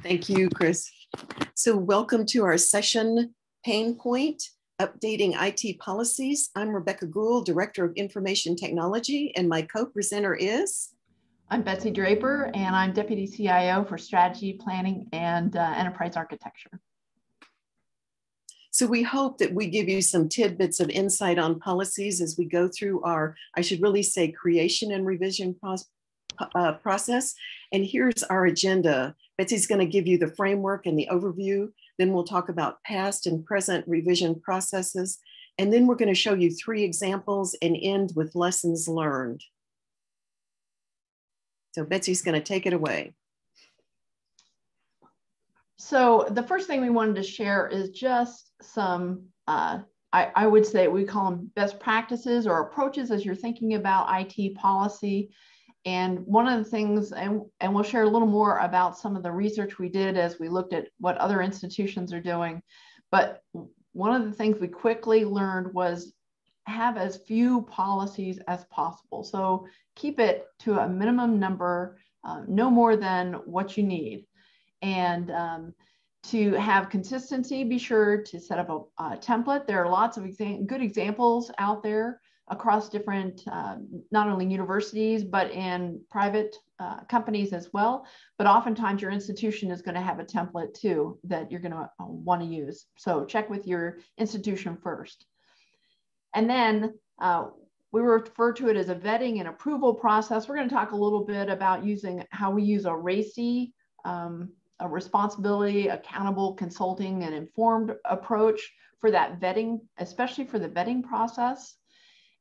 Thank you, Chris. So welcome to our session, Pain Point, Updating IT Policies. I'm Rebecca Gould, Director of Information Technology, and my co-presenter is? I'm Betsy Draper, and I'm Deputy CIO for Strategy, Planning, and Enterprise Architecture. So we hope that we give you some tidbits of insight on policies as we go through our, I should really say, creation and revision process. And here's our agenda. Betsy's going to give you the framework and the overview. Then we'll talk about past and present revision processes. And then we're going to show you 3 examples and end with lessons learned. So Betsy's going to take it away. So the first thing we wanted to share is just some, I would say we call them best practices or approaches as you're thinking about IT policy. And one of the things, and we'll share a little more about some of the research we did as we looked at what other institutions are doing. But one of the things we quickly learned was have as few policies as possible. So keep it to a minimum number, no more than what you need. And to have consistency, be sure to set up a template. There are lots of good examples out there across different, not only universities, but in private companies as well. But oftentimes your institution is going to have a template too that you're going to want to use. So check with your institution first. And then we refer to it as a vetting and approval process. We're going to talk a little bit about how we use a RACI, a responsibility, accountable, consulting, and informed approach for that vetting, especially for the vetting process.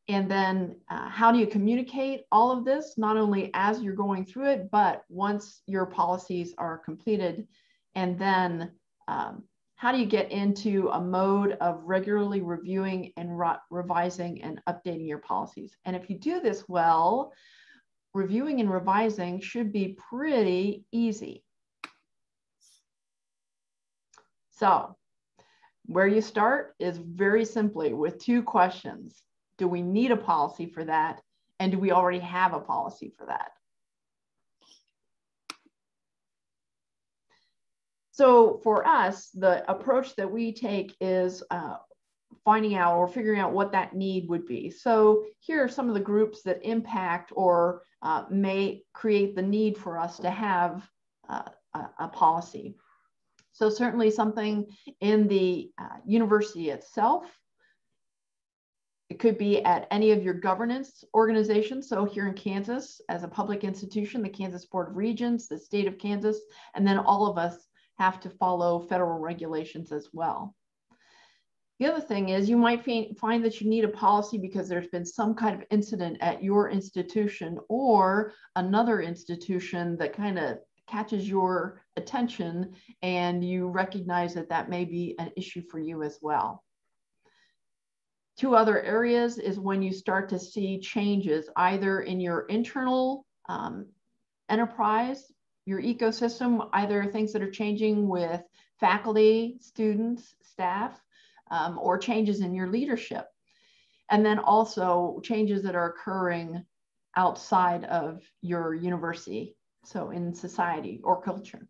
And then how do you communicate all of this, not only as you're going through it, but once your policies are completed. And then how do you get into a mode of regularly reviewing and revising and updating your policies? And if you do this well, reviewing and revising should be pretty easy. So where you start is very simply with 2 questions. Do we need a policy for that? And do we already have a policy for that? So for us, the approach that we take is finding out or figuring out what that need would be. So here are some of the groups that impact or may create the need for us to have a policy. So certainly something in the university itself. It could be at any of your governance organizations. So here in Kansas, as a public institution, the Kansas Board of Regents, the state of Kansas, and then all of us have to follow federal regulations as well. The other thing is you might find that you need a policy because there's been some kind of incident at your institution or another institution that kind of catches your attention and you recognize that that may be an issue for you as well. 2 other areas is when you start to see changes either in your internal enterprise, your ecosystem, either things that are changing with faculty, students, staff, or changes in your leadership. And then also changes that are occurring outside of your university, so in society or culture.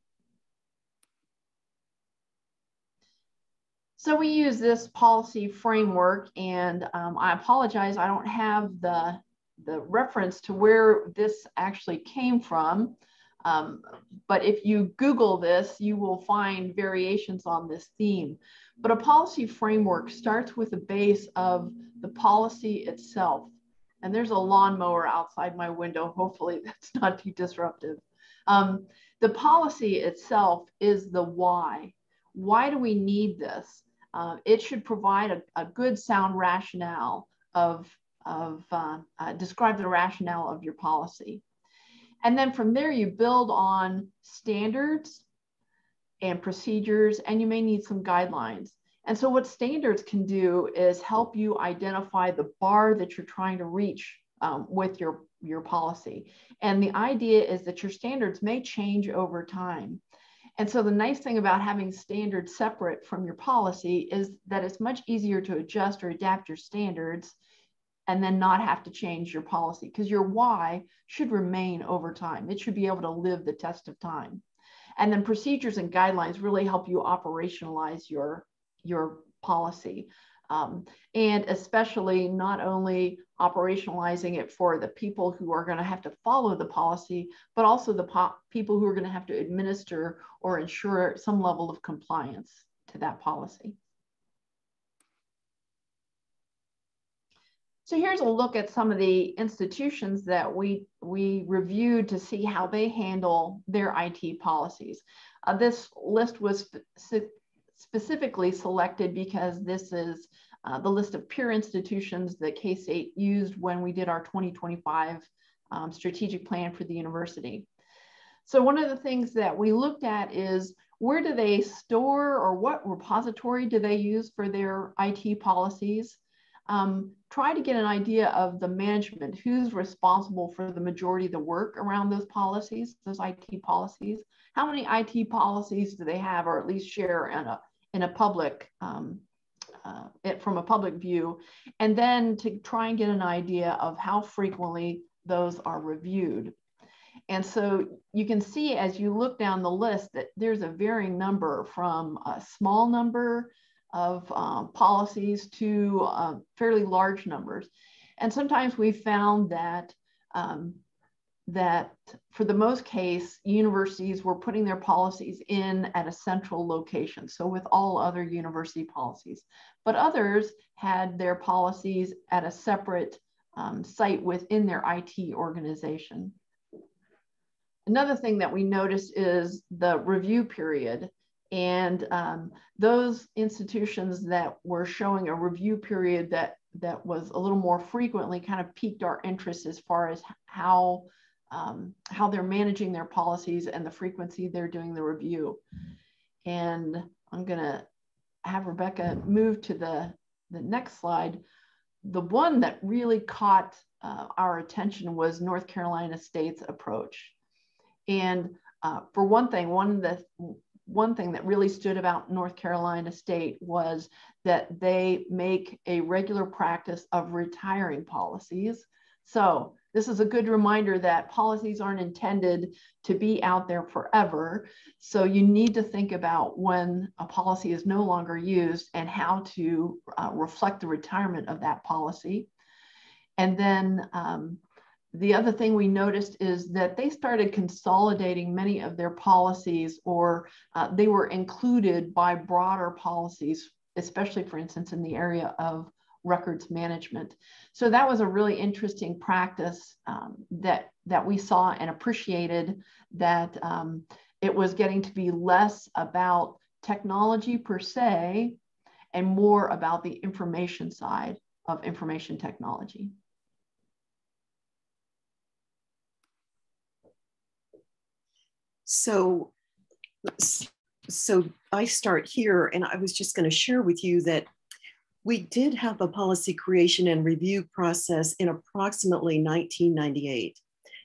So we use this policy framework, and I apologize, I don't have the reference to where this actually came from. But if you Google this, you will find variations on this theme. But a policy framework starts with a base of the policy itself. And there's a lawnmower outside my window. Hopefully that's not too disruptive. The policy itself is the why. Why do we need this? It should provide a good sound rationale describe the rationale of your policy. And then from there, you build on standards and procedures, and you may need some guidelines. And so what standards can do is help you identify the bar that you're trying to reach with your policy. And the idea is that your standards may change over time. And so the nice thing about having standards separate from your policy is that it's much easier to adjust or adapt your standards and then not have to change your policy, because your why should remain over time. It should be able to live the test of time. And then procedures and guidelines really help you operationalize your policy. And especially not only operationalizing it for the people who are going to have to follow the policy, but also the people who are going to have to administer or ensure some level of compliance to that policy. So here's a look at some of the institutions that we reviewed to see how they handle their IT policies. This list was specifically selected because this is the list of peer institutions that K-State used when we did our 2025 strategic plan for the university. So one of the things that we looked at is, where do they store, or what repository do they use for their IT policies? Try to get an idea of the management, who's responsible for the majority of the work around those policies, those IT policies. How many IT policies do they have, or at least share in a public, from a public view, and then to try and get an idea of how frequently those are reviewed. And so you can see as you look down the list that there's a varying number, from a small number of policies to fairly large numbers. And sometimes we found that that for the most case, universities were putting their policies in at a central location, so with all other university policies. But others had their policies at a separate site within their IT organization. Another thing that we noticed is the review period. And those institutions that were showing a review period that was a little more frequently kind of piqued our interest as far as how they're managing their policies and the frequency they're doing the review. And I'm gonna have Rebecca move to the next slide. The one that really caught our attention was North Carolina State's approach. And for one thing, one thing that really stood about North Carolina State was that they make a regular practice of retiring policies. So this is a good reminder that policies aren't intended to be out there forever. So you need to think about when a policy is no longer used and how to reflect the retirement of that policy. And then the other thing we noticed is that they started consolidating many of their policies, or they were included by broader policies, especially, for instance, in the area of records management. So that was a really interesting practice that we saw and appreciated, that it was getting to be less about technology per se and more about the information side of information technology. So I start here, and I was just going to share with you that we did have a policy creation and review process in approximately 1998.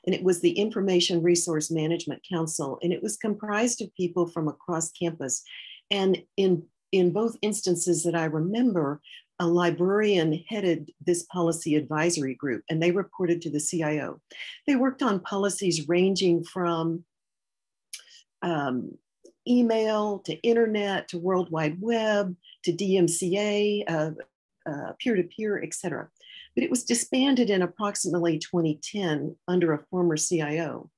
And it was the Information Resource Management Council, and it was comprised of people from across campus. And in both instances that I remember, a librarian headed this policy advisory group, and they reported to the CIO. They worked on policies ranging from email to internet to World Wide Web to DMCA, peer-to-peer, et cetera. But it was disbanded in approximately 2010 under a former CIO.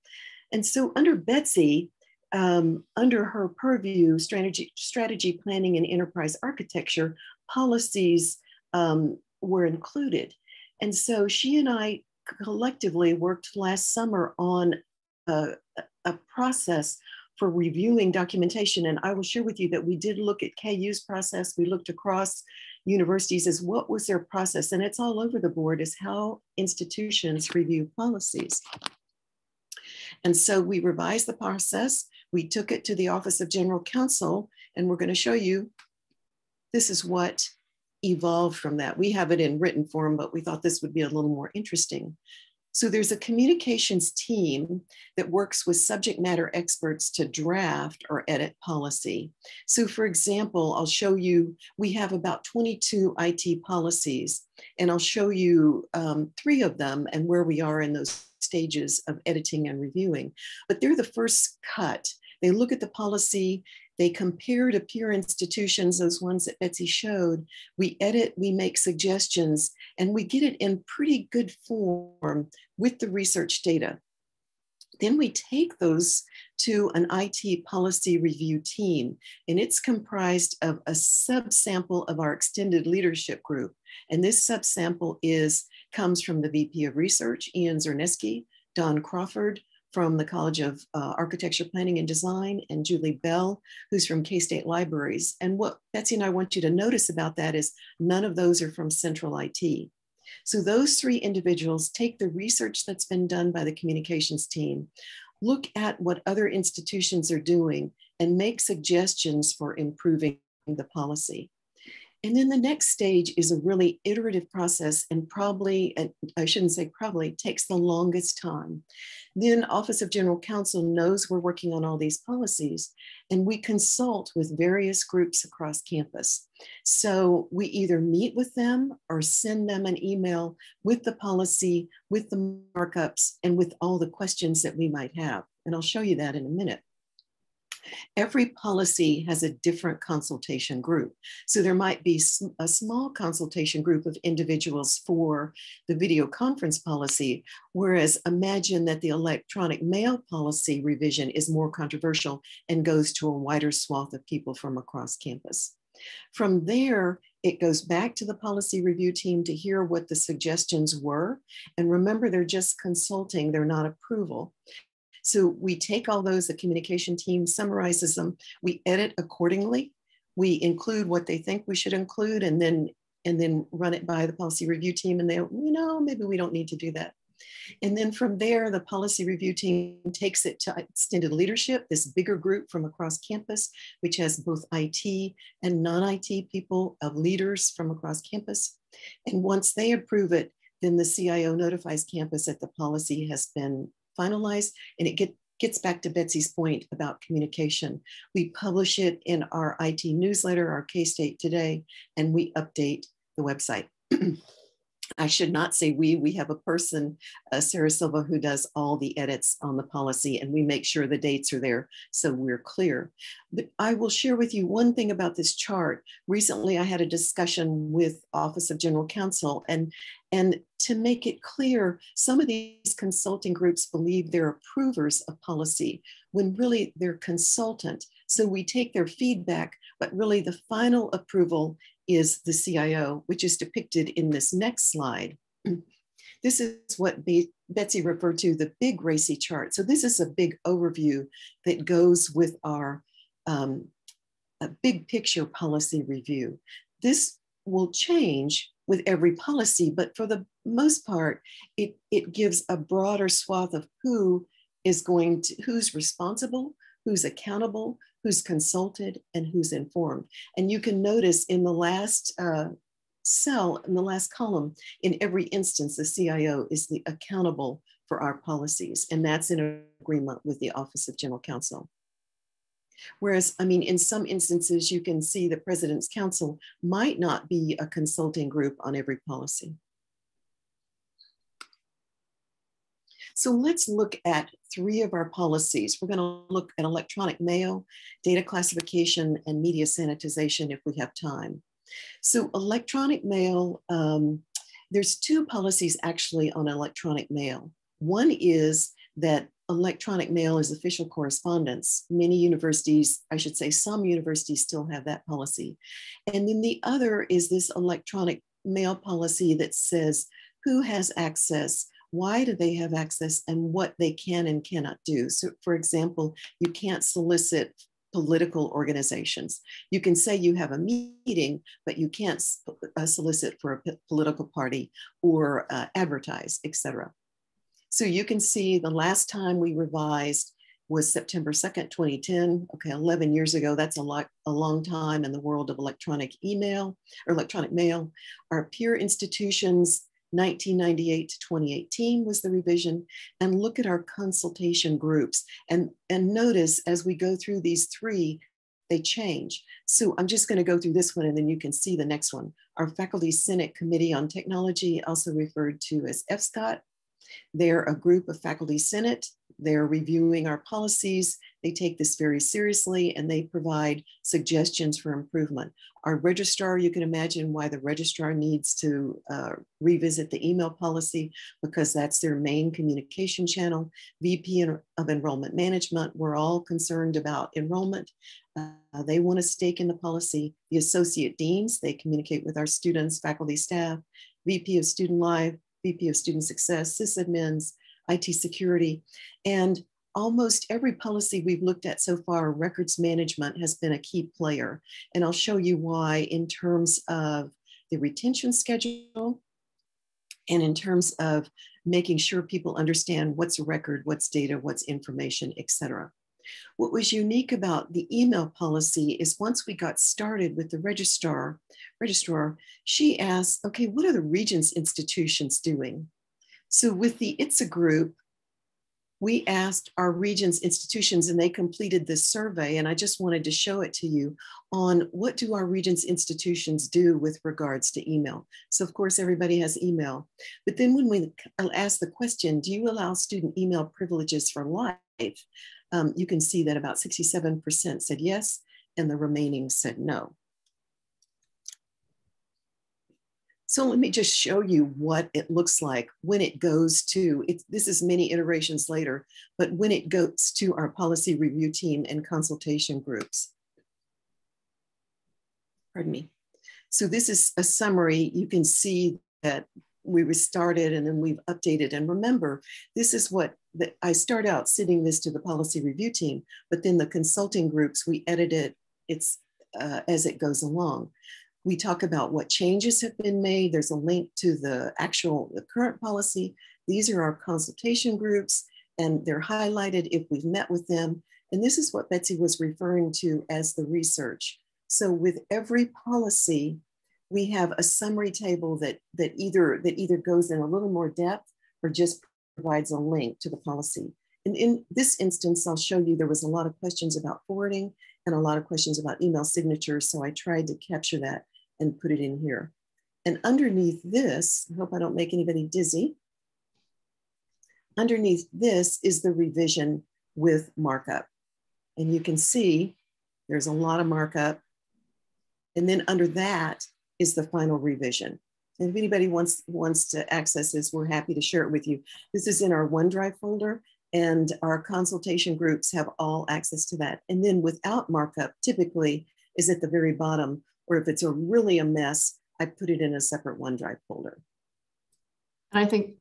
And so under Betsy, under her purview, strategy planning and enterprise architecture, policies were included. And so she and I collectively worked last summer on a process for reviewing documentation. And I will share with you that we did look at KU's process. We looked across universities as what was their process, and it's all over the board as how institutions review policies. And so we revised the process. We took it to the Office of General Counsel, and we're going to show you this is what evolved from that. We have it in written form, but we thought this would be a little more interesting. So there's a communications team that works with subject matter experts to draft or edit policy. So for example, I'll show you, we have about 22 IT policies, and I'll show you 3 of them and where we are in those stages of editing and reviewing. But they're the first cut They look at the policy, they compare to peer institutions, those ones that Betsy showed. We edit, we make suggestions, and we get it in pretty good form with the research data. Then we take those to an IT policy review team, and it's comprised of a subsample of our extended leadership group. And this subsample comes from the VP of Research, Ian Zerneski, Don Crawford from the College of Architecture, Planning and Design, and Julie Bell, who's from K-State Libraries. And what Betsy and I want you to notice about that is none of those are from Central IT. So those three individuals take the research that's been done by the communications team, look at what other institutions are doing, and make suggestions for improving the policy. And then the next stage is a really iterative process, and probably, and I shouldn't say probably, takes the longest time. Then Office of General Counsel knows we're working on all these policies, and we consult with various groups across campus. So we either meet with them or send them an email with the policy, with the markups, and with all the questions that we might have. And I'll show you that in a minute. Every policy has a different consultation group. So there might be a small consultation group of individuals for the video conference policy, whereas imagine that the electronic mail policy revision is more controversial and goes to a wider swath of people from across campus. From there, it goes back to the policy review team to hear what the suggestions were. And remember, they're just consulting, they're not approval. So we take all those, the communication team summarizes them, we edit accordingly, we include what they think we should include, and then run it by the policy review team, and they, maybe we don't need to do that. And then from there, the policy review team takes it to extended leadership, this bigger group from across campus, which has both IT and non-IT people of leaders from across campus. And once they approve it, then the CIO notifies campus that the policy has been finalized, and it gets back to Betsy's point about communication. We publish it in our IT newsletter, our K-State Today, and we update the website. I should not say we have a person, Sarah Silva, who does all the edits on the policy, and we make sure the dates are there so we're clear. But I will share with you one thing about this chart. Recently, I had a discussion with Office of General Counsel, and to make it clear, some of these consulting groups believe they're approvers of policy when really they're consultant. So we take their feedback, but really the final approval is the CIO, which is depicted in this next slide. This is what Betsy referred to, the big racy chart. So this is a big overview that goes with our a big picture policy review. This will change with every policy, but for the most part, it gives a broader swath of who's responsible, who's accountable, who's consulted, and who's informed. And you can notice in the last cell, in the last column, in every instance, the CIO is the accountable for our policies, and that's in agreement with the Office of General Counsel. Whereas, I mean, in some instances, you can see the President's Council might not be a consulting group on every policy. So let's look at 3 of our policies. We're going to look at electronic mail, data classification, and media sanitization if we have time. So electronic mail, there's 2 policies actually on electronic mail. One is that electronic mail is official correspondence. Many universities, I should say some universities still have that policy. And then the other is this electronic mail policy that says who has access, why do they have access, and what they can and cannot do. So for example, you can't solicit political organizations. You can say you have a meeting, but you can't solicit for a political party or advertise, etc. So you can see the last time we revised was September 2nd, 2010. Okay, 11 years ago, that's a long time in the world of electronic email or electronic mail. Our peer institutions, 1998 to 2018 was the revision. And look at our consultation groups. And notice as we go through these 3, they change. So I'm just going to go through this one and then you can see the next one. Our Faculty Senate Committee on Technology, also referred to as FSCOT. They're a group of faculty senate. They're reviewing our policies. They take this very seriously and they provide suggestions for improvement. Our registrar, you can imagine why the registrar needs to revisit the email policy, because that's their main communication channel. VP of Enrollment Management, we're all concerned about enrollment. They want a stake in the policy. The associate deans, they communicate with our students, faculty, staff. VP of Student Life, VP of Student Success, sysadmins, IT security, and almost every policy we've looked at so far, records management has been a key player. And I'll show you why in terms of the retention schedule and in terms of making sure people understand what's a record, what's data, what's information, et cetera. What was unique about the email policy is once we got started with the registrar, she asked, okay, what are the Regents institutions doing? So with the ITSA group, we asked our Regents institutions and they completed this survey, and I just wanted to show it to you on what do our Regents institutions do with regards to email. So of course, everybody has email, but then when we asked the question, do you allow student email privileges for life? You can see that about 67% said yes, and the remaining said no. So let me just show you what it looks like when it goes to, this is many iterations later, but when it goes to our policy review team and consultation groups. Pardon me. So this is a summary. You can see that we restarted and then we've updated. And remember, this is what I start out sending this to the policy review team, but then the consulting groups, we edit it as it goes along. We talk about what changes have been made. There's a link to the current policy. These are our consultation groups, and they're highlighted if we've met with them. And this is what Betsy was referring to as the research. So with every policy, we have a summary table that either goes in a little more depth or just provides a link to the policy. And in this instance, I'll show you there was a lot of questions about forwarding and a lot of questions about email signatures. So I tried to capture that and put it in here. And underneath this, I hope I don't make anybody dizzy. Underneath this is the revision with markup. And you can see there's a lot of markup. And then under that is the final revision. And if anybody wants to access this, we're happy to share it with you. This is in our OneDrive folder, and our consultation groups have all access to that. And then without markup, typically is at the very bottom, or if it's really a mess, I put it in a separate OneDrive folder. And I think,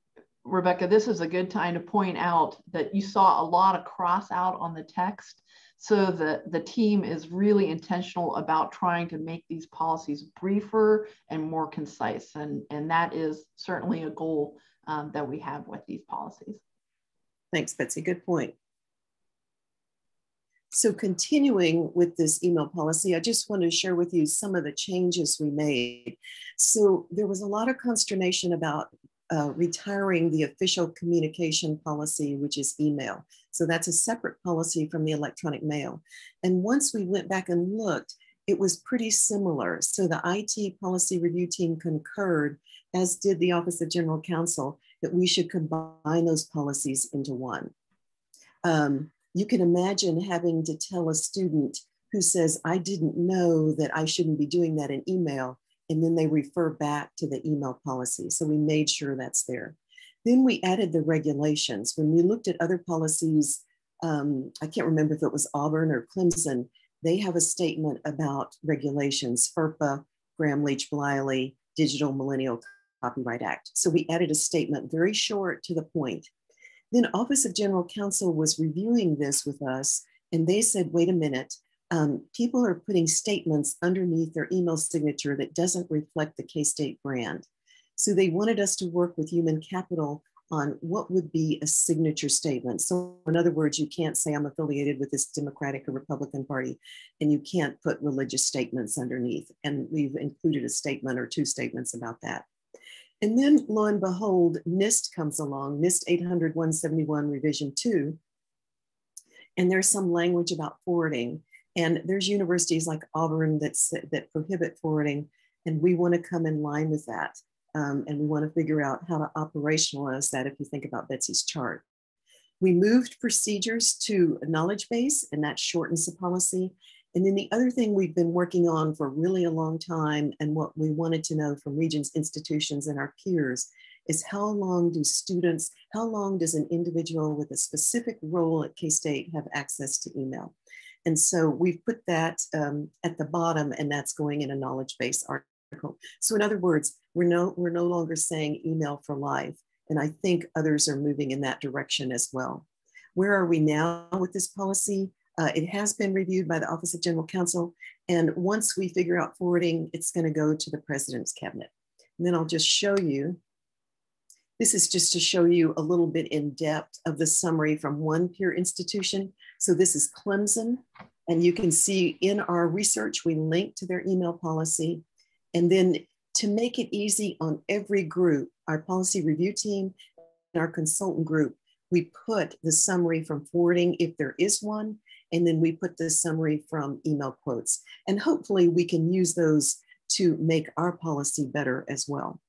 Rebecca, this is a good time to point out that you saw a lot of cross out on the text. So the team is really intentional about trying to make these policies briefer and more concise. And that is certainly a goal that we have with these policies. Thanks, Betsy, good point. So continuing with this email policy, I just want to share with you some of the changes we made. So there was a lot of consternation about retiring the official communication policy, which is email. So that's a separate policy from the electronic mail. And once we went back and looked, it was pretty similar. So the IT policy review team concurred, as did the Office of General Counsel, that we should combine those policies into one. You can imagine having to tell a student who says, I didn't know that I shouldn't be doing that in email, and then they refer back to the email policy. So we made sure that's there. Then we added the regulations. When we looked at other policies, I can't remember if it was Auburn or Clemson, they have a statement about regulations, FERPA, Graham-Leach-Bliley, Digital Millennial Copyright Act. So we added a statement very short to the point. Then Office of General Counsel was reviewing this with us, and they said, wait a minute, people are putting statements underneath their email signature that doesn't reflect the K-State brand. So they wanted us to work with human capital on what would be a signature statement. So in other words, you can't say I'm affiliated with this Democratic or Republican Party, and you can't put religious statements underneath. And we've included a statement or two statements about that. And then lo and behold, NIST comes along, NIST 800-171 revision 2. And there's some language about forwarding. And there's universities like Auburn that prohibit forwarding. And we want to come in line with that. And we want to figure out how to operationalize that if you think about Betsy's chart. We moved procedures to a knowledge base, and that shortens the policy. And then the other thing we've been working on for really a long time, and what we wanted to know from Regents, institutions, and our peers, is how long does an individual with a specific role at K-State have access to email? And so we've put that at the bottom, and that's going in a knowledge base article. So in other words, we're no longer saying email for life. And I think others are moving in that direction as well. Where are we now with this policy? It has been reviewed by the Office of General Counsel. And once we figure out forwarding, it's going to go to the President's Cabinet. And then I'll just show you. This is just to show you a little bit in depth of the summary from one peer institution. So this is Clemson. And you can see in our research, we link to their email policy. And then to make it easy on every group, our policy review team and our consultant group, we put the summary from forwarding if there is one, and then we put the summary from email quotes. And hopefully we can use those to make our policy better as well.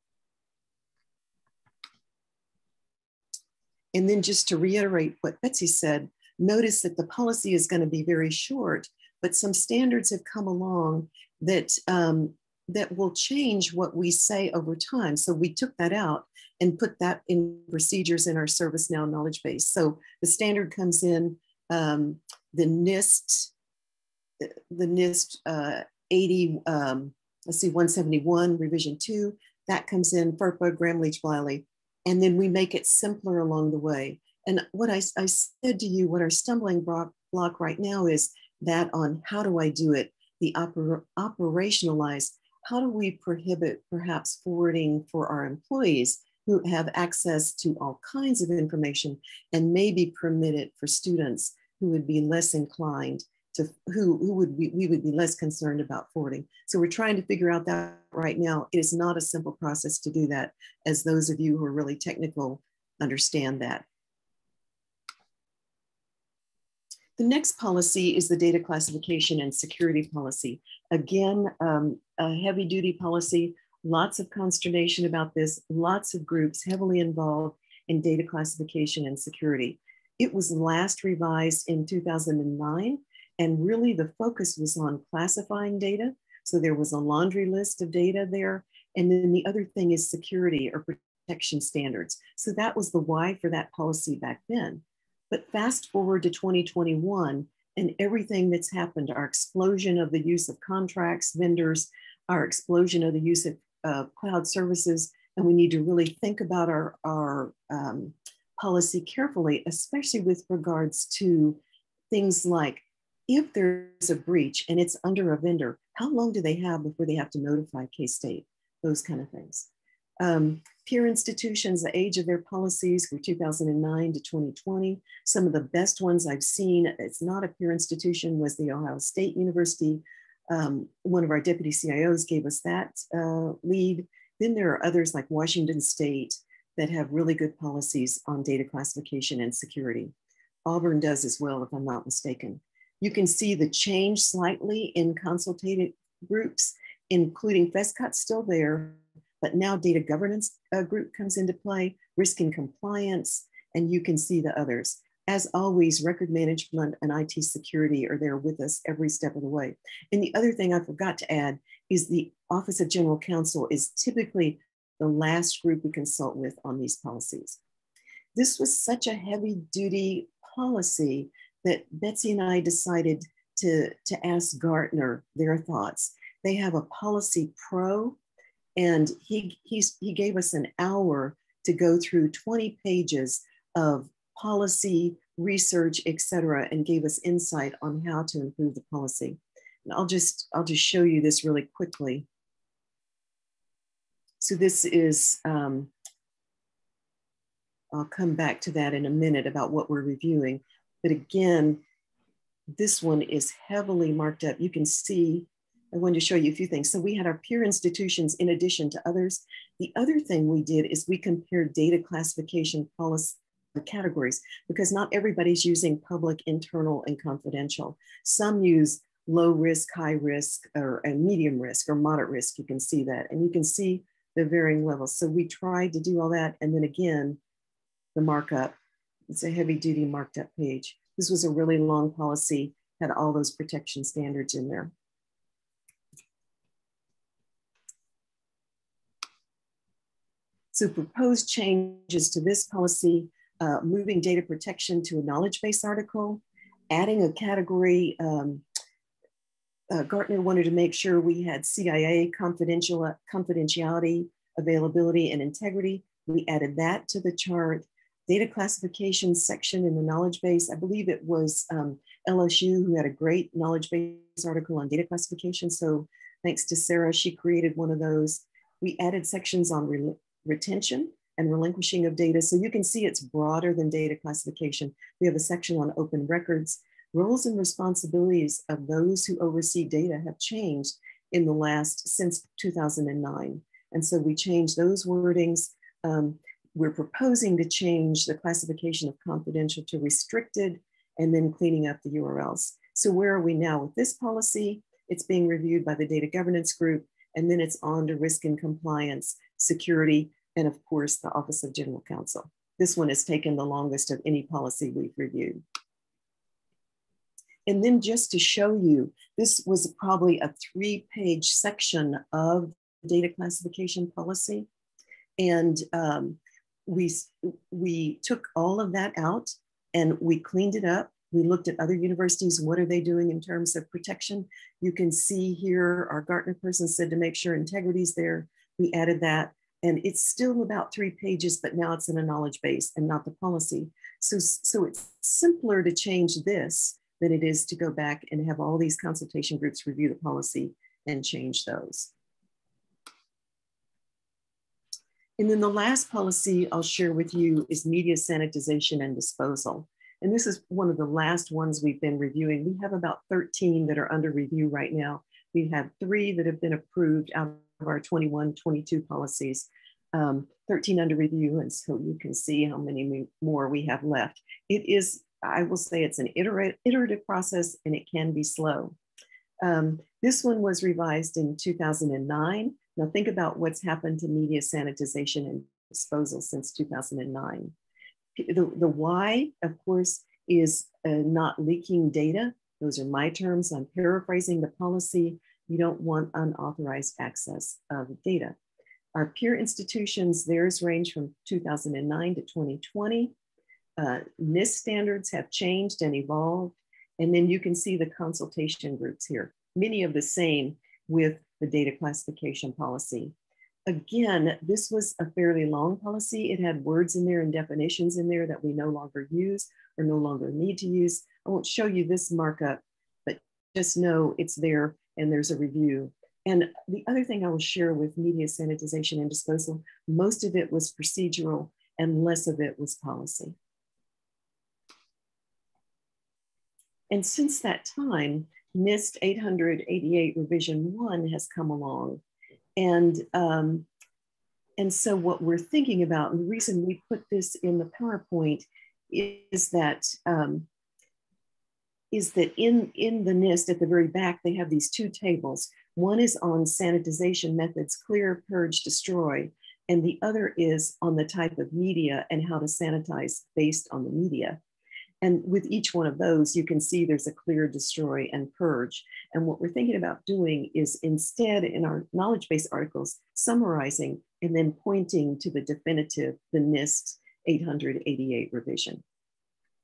And then just to reiterate what Betsy said, notice that the policy is going to be very short, but some standards have come along that that will change what we say over time. So we took that out and put that in procedures in our ServiceNow knowledge base. So the standard comes in, the NIST 80, let's see, 171, revision 2, that comes in, FERPA, Gramm-Leach-Bliley, and then we make it simpler along the way. And what I said to you, what our stumbling block right now is that on how do I do it, the operationalize. How do we prohibit perhaps forwarding for our employees who have access to all kinds of information, and maybe permit it for students who would be less inclined to, we would be less concerned about forwarding. So we're trying to figure out that right now. It is not a simple process to do that, as those of you who are really technical understand that. The next policy is the data classification and security policy. Again, a heavy duty policy, lots of consternation about this, lots of groups heavily involved in data classification and security. It was last revised in 2009, and really the focus was on classifying data. So there was a laundry list of data there. And then the other thing is security or protection standards. So that was the why for that policy back then. But fast forward to 2021 and everything that's happened, our explosion of the use of contracts, vendors, our explosion of the use of cloud services, and we need to really think about our policy carefully, especially with regards to things like if there's a breach and it's under a vendor, how long do they have before they have to notify K-State? Those kind of things. Peer institutions, the age of their policies were 2009 to 2020. Some of the best ones I've seen, it's not a peer institution, was the Ohio State University. One of our deputy CIOs gave us that lead. Then there are others like Washington State that have really good policies on data classification and security. Auburn does as well, if I'm not mistaken. You can see the change slightly in consultative groups, including FESCOT's still there, but now data governance group comes into play, risk and compliance, and you can see the others. As always, record management and IT security are there with us every step of the way. And the other thing I forgot to add is the Office of General Counsel is typically the last group we consult with on these policies. This was such a heavy duty policy that Betsy and I decided to ask Gartner their thoughts. They have a policy pro, and he gave us an hour to go through 20 pages of policy, research, et cetera, and gave us insight on how to improve the policy. And I'll just show you this really quickly. So this is, I'll come back to that in a minute about what we're reviewing. But again, this one is heavily marked up. You can see, I wanted to show you a few things. So we had our peer institutions in addition to others. The other thing we did is we compared data classification policy categories, because not everybody's using public, internal, and confidential. Some use low risk, high risk, or medium risk, or moderate risk. You can see that, and you can see the varying levels. So we tried to do all that, and then again, the markup It's a heavy duty marked up page. This was a really long policy, had all those protection standards in there. So proposed changes to this policy, moving data protection to a knowledge base article, adding a category. Gartner wanted to make sure we had CIA confidentiality, availability, and integrity. We added that to the chart. Data classification section in the knowledge base. I believe it was LSU who had a great knowledge base article on data classification. So thanks to Sarah, she created one of those. We added sections on retention and relinquishing of data. So you can see it's broader than data classification. We have a section on open records. Roles and responsibilities of those who oversee data have changed in the since 2009. And so we changed those wordings. We're proposing to change the classification of confidential to restricted and then cleaning up the URLs. So where are we now with this policy? It's being reviewed by the data governance group, and then it's on to risk and compliance, security, and of course, the Office of General Counsel. This one has taken the longest of any policy we've reviewed. And then just to show you, this was probably a 3-page section of data classification policy. And we took all of that out and we cleaned it up. We looked at other universities, what are they doing in terms of protection? You can see here, our Gartner person said to make sure integrity is there. We added that, and it's still about 3 pages, but now it's in a knowledge base and not the policy. So it's simpler to change this than it is to go back and have all these consultation groups review the policy and change those. And then the last policy I'll share with you is media sanitization and disposal. And this is one of the last ones we've been reviewing. We have about 13 that are under review right now. We have 3 that have been approved out of our 21, 22 policies, 13 under review. And so you can see how many more we have left. It is, I will say it's an iterative process and it can be slow. This one was revised in 2009. Now think about what's happened to media sanitization and disposal since 2009. The why, of course, is not leaking data. Those are my terms. I'm paraphrasing the policy. You don't want unauthorized access of data. Our peer institutions, theirs range from 2009 to 2020. NIST standards have changed and evolved. And then you can see the consultation groups here, many of the same with the data classification policy. Again, this was a fairly long policy. It had words in there and definitions in there that we no longer use or no longer need to use. I won't show you this markup, but just know it's there and there's a review. And the other thing I will share with media sanitization and disposal, most of it was procedural and less of it was policy. And since that time, NIST 888 revision 1 has come along. And so what we're thinking about, and the reason we put this in the PowerPoint is that in the NIST at the very back, they have these 2 tables. One is on sanitization methods, clear, purge, destroy, and the other is on the type of media and how to sanitize based on the media. And with each one of those, you can see there's a clear, destroy, and purge. And what we're thinking about doing is instead in our knowledge base articles, summarizing and then pointing to the definitive, the NIST 888 revision.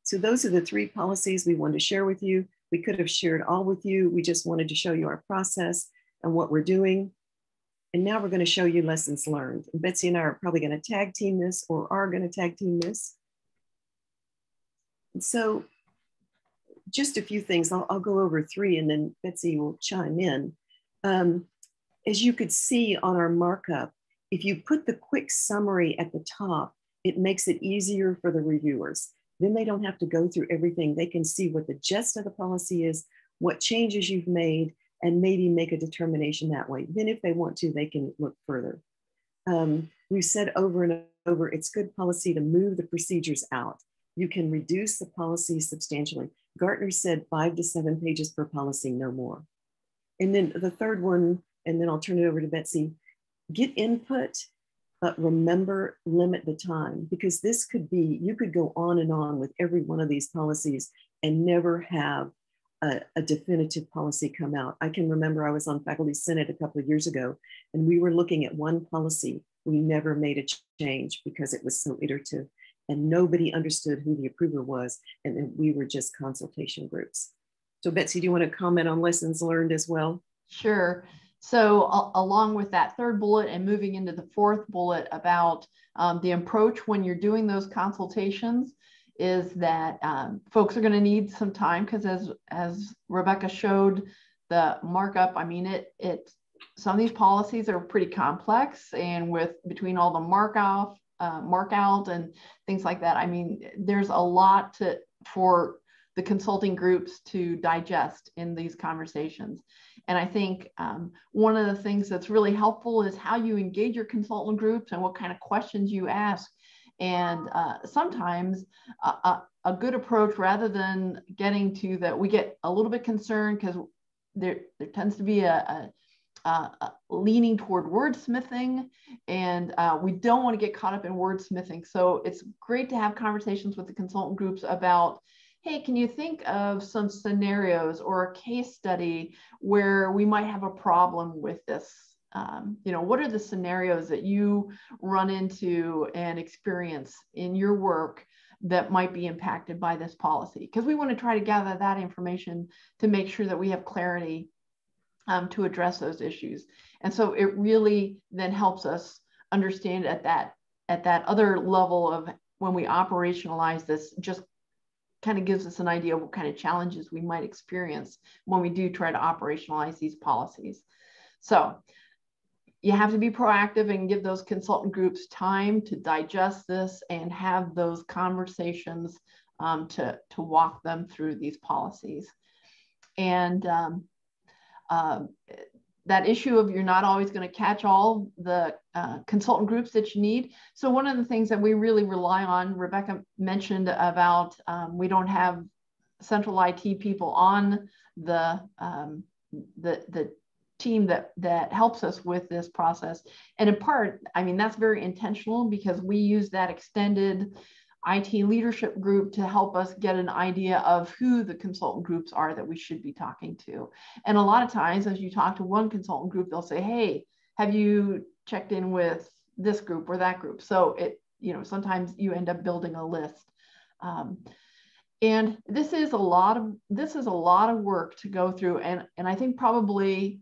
So those are the 3 policies we wanted to share with you. We could have shared all with you. We just wanted to show you our process and what we're doing. And now we're going to show you lessons learned. And Betsy and I are probably going to tag team this or are going to tag team this. And so just a few things, I'll go over 3 and then Betsy will chime in. As you could see on our markup, if you put the quick summary at the top, it makes it easier for the reviewers. Then they don't have to go through everything. They can see what the gist of the policy is, what changes you've made, and maybe make a determination that way. Then if they want to, they can look further. We've said over and over, it's good policy to move the procedures out. You can reduce the policy substantially. Gartner said 5 to 7 pages per policy, no more. And then the third one, and then I'll turn it over to Betsy, get input. but remember, limit the time, because this could be, you could go on and on with every one of these policies and never have a definitive policy come out. I can remember I was on Faculty Senate a couple of years ago, and we were looking at one policy. We never made a change because it was so iterative and nobody understood who the approver was. And then we were just consultation groups. So Betsy, do you want to comment on lessons learned as well? Sure. So along with that third bullet and moving into the fourth bullet about the approach when you're doing those consultations is that folks are going to need some time, because as Rebecca showed the markup, I mean, some of these policies are pretty complex, and between all the markout and things like that, I mean, there's a lot for the consulting groups to digest in these conversations. And I think one of the things that's really helpful is how you engage your consultant groups and what kind of questions you ask. And sometimes a good approach, rather than getting to that, we get a little bit concerned because there tends to be a leaning toward wordsmithing, and we don't want to get caught up in wordsmithing. So it's great to have conversations with the consultant groups about, hey, can you think of some scenarios or a case study where we might have a problem with this? What are the scenarios that you run into and experience in your work that might be impacted by this policy? Because we want to try to gather that information to make sure that we have clarity to address those issues. And so it really then helps us understand at that other level of when we operationalize this, just kind of gives us an idea of what kind of challenges we might experience when we do try to operationalize these policies. So you have to be proactive and give those consultant groups time to digest this and have those conversations to walk them through these policies. And that issue of you're not always going to catch all the consultant groups that you need. So one of the things that we really rely on, Rebecca mentioned about we don't have central IT people on the team that helps us with this process. And in part, I mean, that's very intentional because we use that extended IT leadership group to help us get an idea of who the consultant groups are that we should be talking to. And a lot of times, as you talk to one consultant group, they'll say, hey, have you checked in with this group or that group? So sometimes you end up building a list. And this is a lot of work to go through. And I think probably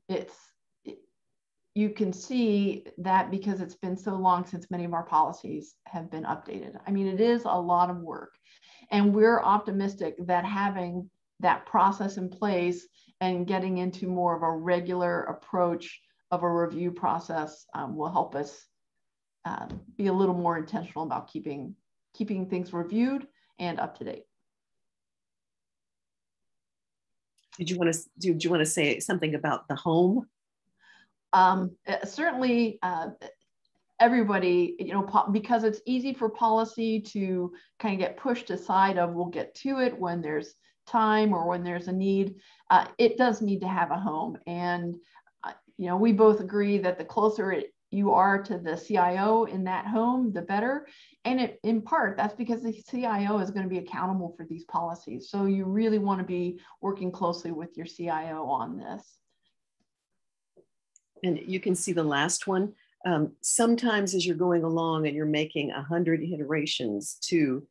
you can see that because it's been so long since many of our policies have been updated. I mean, it is a lot of work, and we're optimistic that having that process in place and getting into more of a regular approach of a review process will help us be a little more intentional about keeping things reviewed and up to date. Did you want to say something about the home? Certainly, everybody, because it's easy for policy to kind of get pushed aside of we'll get to it when there's time or when there's a need. It does need to have a home. And, we both agree that the closer you are to the CIO in that home, the better. And in part, that's because the CIO is going to be accountable for these policies. So you really want to be working closely with your CIO on this. And you can see the last one. Sometimes as you're going along and you're making 100 iterations to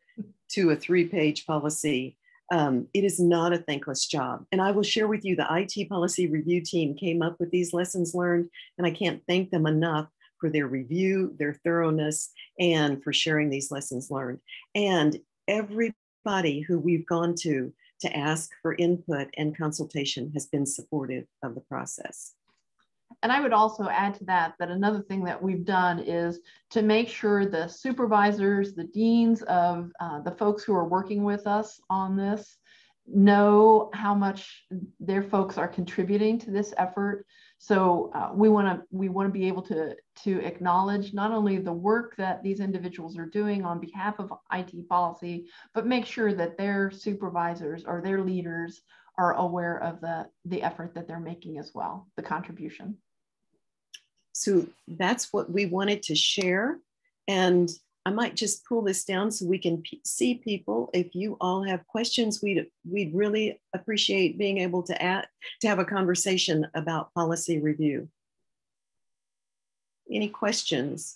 a 3-page policy, it is not a thankless job. And I will share with you, the IT policy review team came up with these lessons learned, and I can't thank them enough for their review, their thoroughness, and for sharing these lessons learned. And everybody who we've gone to ask for input and consultation has been supportive of the process. And I would also add to that another thing that we've done is to make sure the supervisors, the deans of the folks who are working with us on this know how much their folks are contributing to this effort. So we want to be able to acknowledge not only the work that these individuals are doing on behalf of IT policy, but make sure that their supervisors or their leaders are aware of the effort that they're making as well, the contribution. So that's what we wanted to share. And I might just pull this down so we can see people. If you all have questions, we'd really appreciate being able to have a conversation about policy review. Any questions?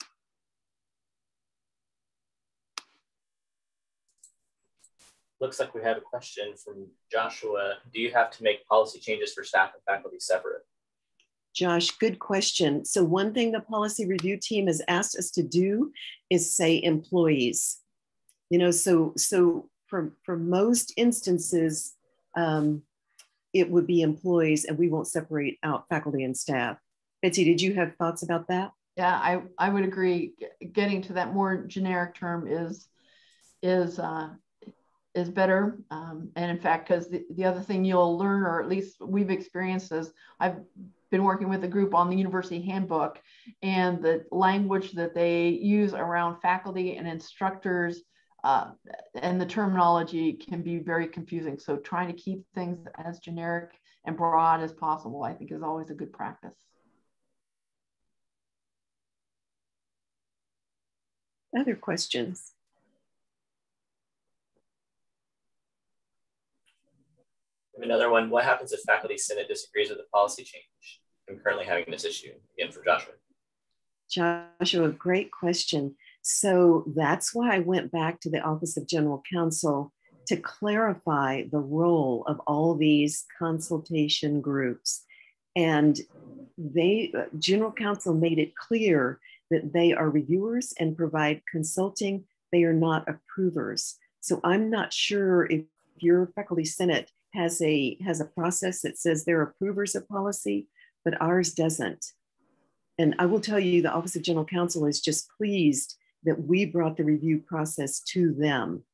Looks like we have a question from Joshua. Do you have to make policy changes for staff and faculty separate? Josh, good question. So one thing the policy review team has asked us to do is say employees. You know, so for most instances, it would be employees, and we won't separate out faculty and staff. Betsy, did you have thoughts about that? Yeah, I would agree. Getting to that more generic term is better. And in fact, because the other thing you'll learn, or at least we've experienced, is I've been working with a group on the university handbook, and the language that they use around faculty and instructors and the terminology can be very confusing. So trying to keep things as generic and broad as possible, I think, is always a good practice. Other questions? Another one, what happens if faculty senate disagrees with the policy change? I'm currently having this issue, again, for Joshua. Joshua, great question. So that's why I went back to the Office of General Counsel to clarify the role of all these consultation groups. And General Counsel made it clear that they are reviewers and provide consulting. They are not approvers. So I'm not sure if your faculty senate has a process that says they're approvers of policy, but ours doesn't. And I will tell you, the Office of General Counsel is just pleased that we brought the review process to them.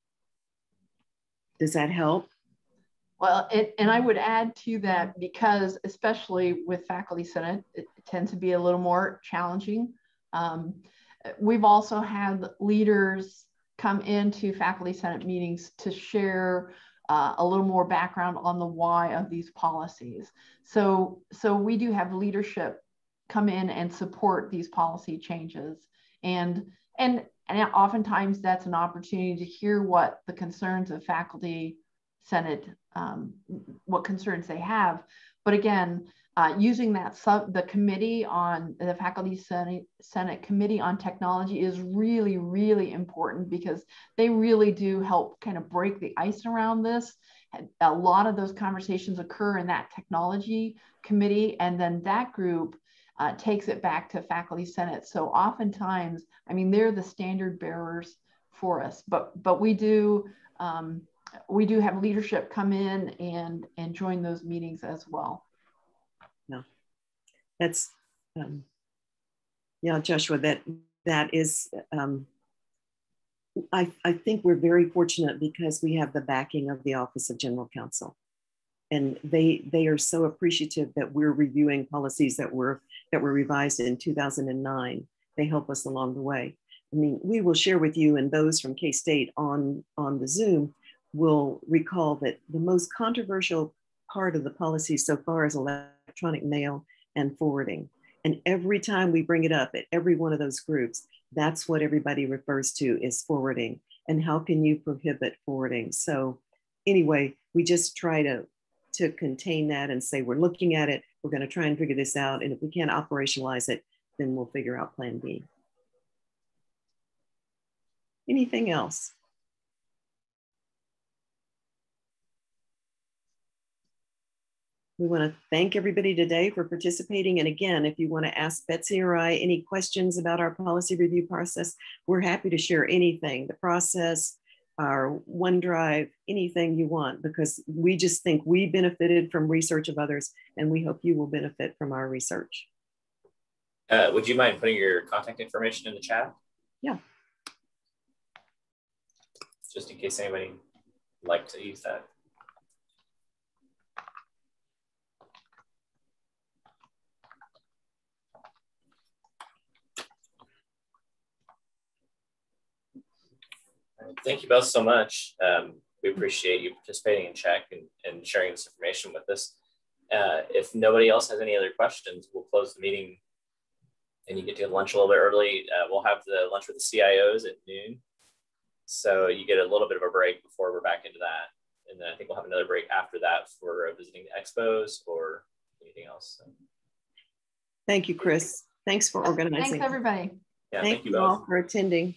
Does that help? Well, and I would add to that, because especially with faculty senate, it tends to be a little more challenging. We've also had leaders come into faculty senate meetings to share a little more background on the why of these policies. So we do have leadership come in and support these policy changes. And oftentimes that's an opportunity to hear what the concerns of faculty senate, what concerns they have. But again, using the committee on the faculty senate committee on technology is really, really important, because they really do help kind of break the ice around this. A lot of those conversations occur in that technology committee, and then that group takes it back to faculty senate. So oftentimes, I mean, they're the standard bearers for us, but we do have leadership come in and join those meetings as well. No, that's yeah, Joshua, that is I think we're very fortunate because we have the backing of the Office of General Counsel, and they are so appreciative that we're reviewing policies that were revised in 2009. They help us along the way. I mean, we will share with you, and those from K-State on the Zoom will recall that the most controversial part of the policy so far is electronic mail and forwarding. And every time we bring it up at every one of those groups, that's what everybody refers to is forwarding. And how can you prohibit forwarding? So anyway, we just try to contain that and say, we're looking at it, we're going to try and figure this out. And if we can't operationalize it, then we'll figure out plan B. Anything else? We want to thank everybody today for participating. And again, if you want to ask Betsy or I any questions about our policy review process, we're happy to share anything, the process, our OneDrive, anything you want, because we just think we benefited from research of others, and we hope you will benefit from our research. Would you mind putting your contact information in the chat? Yeah. Just in case anybody would like to use that. Thank you both so much. We appreciate you participating in chat and sharing this information with us. If nobody else has any other questions, we'll close the meeting and you get to lunch a little bit early. We'll have the lunch with the CIOs at noon. So you get a little bit of a break before we're back into that. And then I think we'll have another break after that for visiting the expos or anything else. So. Thank you, Chris. Thanks for organizing. Thanks, everybody. Yeah, thank you all for attending.